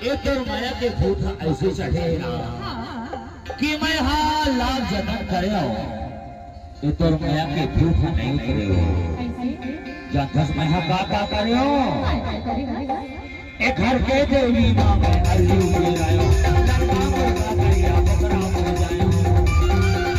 एक तो माया के भूत ऐसे चढ़े कि मैं हाँ लाख जतन करे ये तो माया के भूत नहीं करे जब मैं हाँ का करे एक घर के देवी माँ में अर्जी ले आयो लड़का मुर्गा करिया बकरा मर जायो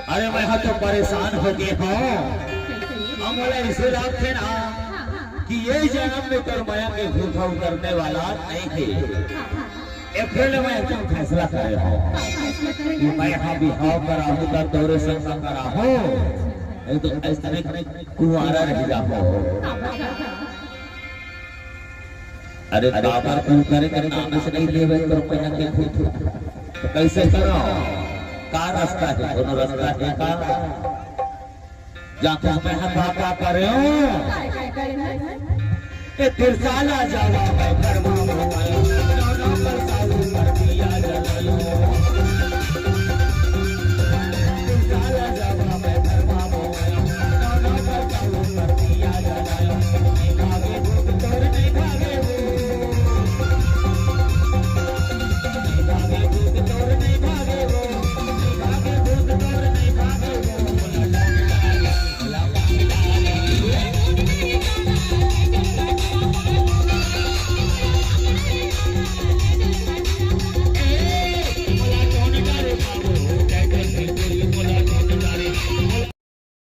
अरे मैं तो परेशान हो गए हो हम इसे रखे ना कि ये जन्म में तो माया के भूत करने वाला नहीं थे अप्रैल में एकदम फैसला करे हो कि मैं यहाँ बिहाव करा हूँ तो तोरे संग करा हो तो ऐसा कुंवारा रह जाओ अरे बाबा तू करे नाम से नहीं देवे तो माया के भूत कैसे करो का रास्ता है दोनों रास्ता है का जाके मैं बाबा करे हो ए तिरसाला जावा मैं घर में दोनों पर सालू कर दिया जलायो